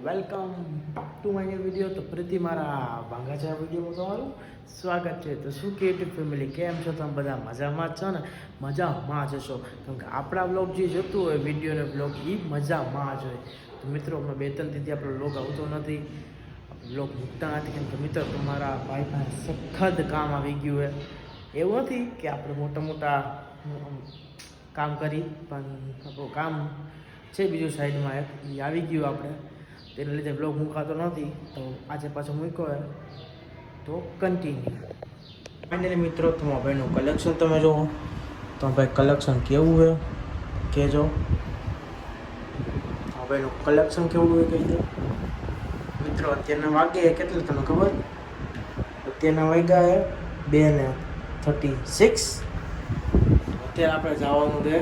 Welcome to my new video. તો ફરીથી મારા ભાંગાચા વિડીયોમાં તમારું સ્વાગત છે. તો શું કે યુટ્યુબ ફેમિલી, કેમ છો તમે બધા? મજામાં જ છો ને? મજામાં જ હશો, કેમ કે આપણા બ્લોગ જે જોતું હોય વિડીયોનો બ્લોગ એ મજામાં જ હોય. તો મિત્રો હમણાં 2-3 દીથી આપણો બ્લોગ આવતો નથી, બ્લોગ મૂકતા નથી, કેમ કે મિત્રો તમારા ભાઈ પાસે સખત કામ આવી ગયું હોય. એવું નથી કે આપણે મોટા કામ કરી, પણ આપણું કામ છે બીજું સાઈડમાં એક એ આવી ગયું આપણે, તેના લીધે બ્લોગ મૂકાતો નથી. તો આજે પાછો મૂક્યો હોય તો કન્ટિન્યુ. ફાઇનલી મિત્રો, તમારા ભાઈનું કલેક્શન તમે જુઓ. તમારા ભાઈ કલેક્શન કેવું હોય કહેજો. તમારા ભાઈનું કલેક્શન કેવું હોય કહેજો મિત્રો. અત્યારના વાગે કેટલા તમને ખબર? અત્યારના વાગ્યા 2:36. અત્યારે આપણે જવાનું છે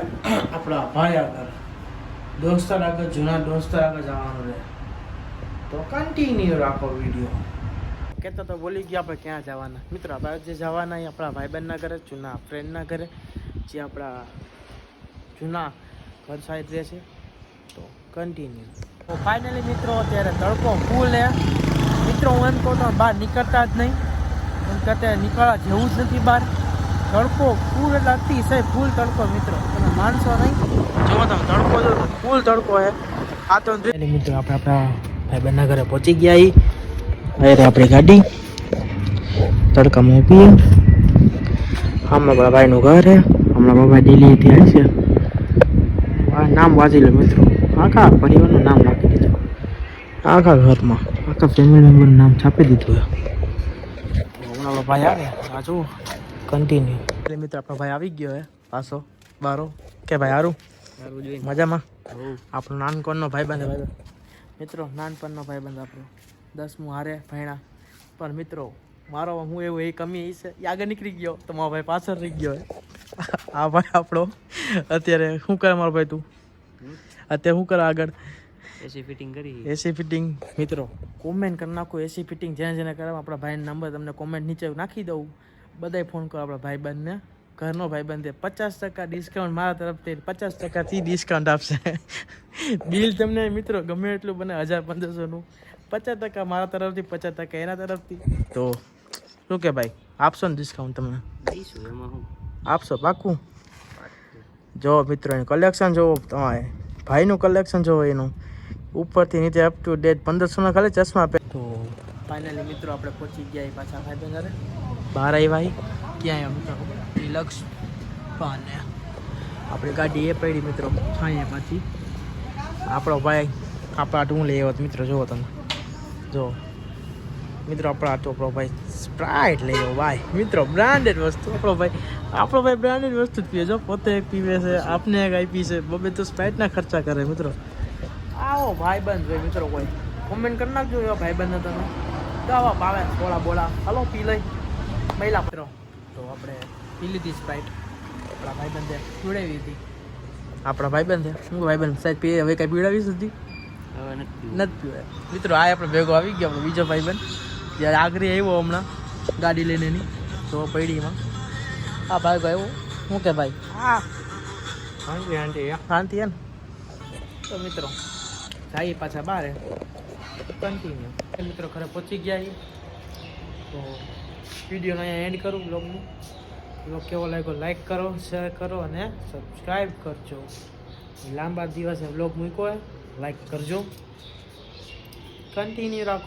આપણા ભાઈ આગળ, દોસ્તાર આગળ, જૂના દોસ્તાર આગળ જવાનું રહે. તો કન્ટિન્યુ રાખો વિડીયો. કહેતા તો બોલી ગયા આપણે ક્યાં જવાના મિત્રો. આપણે જે જવાના એ આપણા ભાઈબંધના ઘરે, જૂના ફ્રેન્ડના ઘરે, જે આપણા જૂના ઘર સાઈડ રહે છે. તો કન્ટિન્યુ. તો ફાઇનલી મિત્રો અત્યારે તડકો ફૂલ છે મિત્રો. હું એમ કહું તો બહાર નીકળતા જ નહીં, એમ કરતા નીકળવા જેવું જ નથી બહાર. તડકો ફૂલ એટલે અતિશય ફૂલ તડકો મિત્રો, તમે માનશો નહીં. જો તમે તડકો જો ફૂલ તડકો હે. આ તો મિત્રો આપણે આપણા ભાઈબંધના ઘરે પહોંચી ગયા. અરે આપણી ગાડી તડકામાં ઊભી. હમણાં આપણા ભાઈનું ઘર છે. હમણાં બાબા દિલ્હીથી આવી છે. નામ વાંચી લો મિત્રો, આખા પરિવારનું નામ નાખી દીધું. આખા ઘરમાં આખા ફેમિલી મેમ્બરનું નામ છાપી દીધું. હમણાં ભાઈ આવે આ જુઓ કન્ટિન્યુ. એટલે મિત્રો આપણો ભાઈ આવી ગયો હે પાછો બારો. કે ભાઈ હારું મજામાં? આપણો નાનપણનો ભાઈબંધ મિત્રો, નાનપણનો ભાઈબંધ આપણો. 10મું હારે ભણ્યા. પણ મિત્રો મારો હું એવું એ કમી એ છે, એ આગળ નીકળી ગયો તો મારો ભાઈ પાછળ રહી ગયો. આ ભાઈ આપણો અત્યારે શું કરે મારો ભાઈ? તું અત્યારે શું કરે આગળ? એસી ફિટિંગ કરી. એસી ફિટિંગ મિત્રો કોમેન્ટ કરી નાખો. એસી ફિટિંગ જેને કરે આપણા ભાઈનો નંબર તમને કોમેન્ટ નીચે નાખી દઉં. બધાય ફોન કરો આપણા ભાઈબંધને. ઘરનો ભાઈબંધ છે. 50% ડિસ્કાઉન્ટ મારા તરફથી, 50%થી ડિસ્કાઉન્ટ આપશે. બિલ તમને મિત્રો ગમે એટલું બને 1000-1500નું, 50% મારા તરફથી, 50% એના તરફથી. તો શું કે ભાઈ આપશો ને ડિસ્કાઉન્ટ? તમને દઈશું, એમાં હું આપશો પાકું? જો મિત્રો એનું કલેક્શન જોવો, તમારે ભાઈનું કલેક્શન જોવો, એનું ઉપરથી નીચે અપ ટુ ડેટ 1500ના ખાલી ચશ્મા આપે. તો ફાઇનલી મિત્રો આપણે પહોંચી ગયા પાછા ભાઈ ઘરે. બહાર આવ્યા ક્યાં આવ્યા મિત્રો? લક્ષ પાને આપણી ગાડી એ પડી મિત્રો અહીંયા પાછી. આપણો ભાઈ આપણા આટું લઈ આવ્યો મિત્રો. જુઓ તમે, જો મિત્રો આપણો આપણો ભાઈ સ્પ્રાઇટ લઈ આવ્યો ભાઈ મિત્રો. બ્રાન્ડેડ વસ્તુ આપણો ભાઈ બ્રાન્ડેડ વસ્તુ જ પીવે. જો પોતે એક પીવે છે, આપને એક આપી છે. બબે તો સ્પ્રાઇટના ખર્ચા કરે મિત્રો. આવો ભાઈબંધ હોય મિત્રો. કોઈ કોમેન્ટ કરી નાખજો એવા ભાઈબંધને તમે. તો આવા ભાવે બોલા બોલા હાલો પી લઈ મહિલા મિત્રો. તો આપણે પી લીધી સ્પ્રાઇટ. આપણા ભાઈબંધે પીવડાવી હતી. આપણા ભાઈબંધ છે શું ભાઈબંધ સાહેબ પીએ હવે કાંઈ પીવડાવી સુધી હવે નથી પીવાય મિત્રો. આ આપણે ભેગો આવી ગયો આપણો બીજો ભાઈબંધ. જ્યારે આગળ આવ્યો હમણાં ગાડી લઈને એની તો પડીમાં આ ભાઈ આવ્યો. શું કે ભાઈ? હા શાંતિ હે ને? તો મિત્રો જઈએ પાછા બહાર કન્ટિન્યુ. મિત્રો ઘરે પહોંચી ગયા. તો વિડીયોને અહીંયા એન્ડ કરું બ્લોગનું. બ્લોગ કેવો લાગ્યો લાઈક કરો, શેર કરો અને સબસ્ક્રાઈબ કરજો. લાંબા દિવસે બ્લોગ મૂક્યો હોય, લાઈક કરજો. કન્ટિન્યુ રાખો.